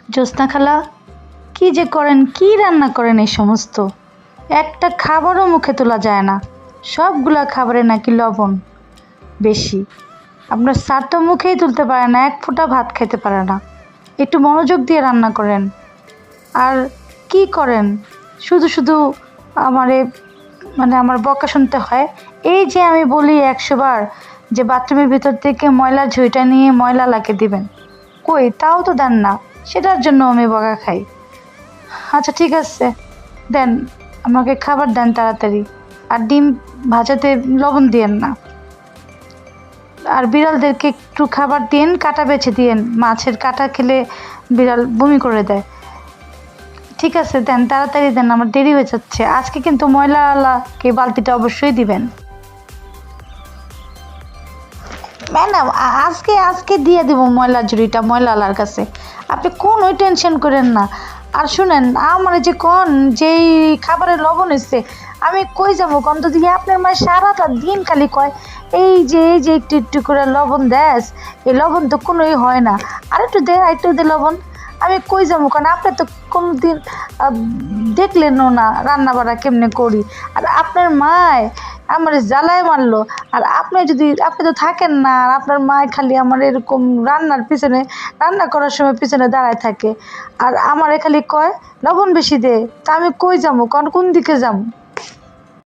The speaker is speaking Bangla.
জ্যোৎস্না খালা, কি যে করেন, কি রান্না করেন এই সমস্ত! একটা খাবারও মুখে তোলা যায় না, সবগুলা খাবারে নাকি লবণ বেশি। আপনার স্যার তো মুখেই তুলতে পারে না, এক ফোঁটা ভাত খেতে পারে না। একটু মনোযোগ দিয়ে রান্না করেন। আর কি করেন, শুধু শুধু আমারে আমার বকা শুনতে হয়। এই যে আমি বলি 100 বার যে বাথরুমের ভিতর থেকে ময়লা ঝুঁইটা নিয়ে ময়লা লাগিয়ে দিবেন, কই তাও তো দেন না, সেটার জন্য আমি বকা খাই। আচ্ছা ঠিক আছে, দেন আমাকে খাবার দেন তাড়াতাড়ি। আর ডিম ভাজাতে লবণ দিয়েন না। আর বিড়ালদেরকে একটু খাবার দিন, কাঁটা বেছে দিয়েন, মাছের কাঁটা খেলে বিড়াল বমি করে দেয়। ঠিক আছে, দেন তাড়াতাড়ি দেন, আমার দেরি হয়ে যাচ্ছে। আজকে কিন্তু ময়লাওয়ালাকে বালতিটা অবশ্যই দিবেন। ম্যাডাম আজকে আজকে দিয়ে দিব ময়লার ঝুড়িটা ময়লাওয়ালার কাছে, আপনি কোনো টেনশন করেন না। আর শুনেন, আমার যে কোন যেই খাবারে লবণ হয়েছে, আমি কই যাবো কোন তো দিকে? আপনার মা সারাটা দিন খালি কয় এই যে একটু একটু করে লবণ দেস, এই লবণ তো কোনোই হয় না, আর একটু দে লবণ। আমি কই যাবো, কারণ আপনি তো কোনো দিন দেখলেনও না রান্না বাড়া কেমনে করি। আর আপনার মায় আমার জ্বালায় মারলো। আর আপনি তো থাকেন না, আর আপনার মায় খালি আমার এরকম রান্না করার সময় পিছনে দাঁড়ায় থাকে, আর আমারে খালি কয় লবণ বেশি দে। তা আমি কই যাবো, কোন দিকে যাবো?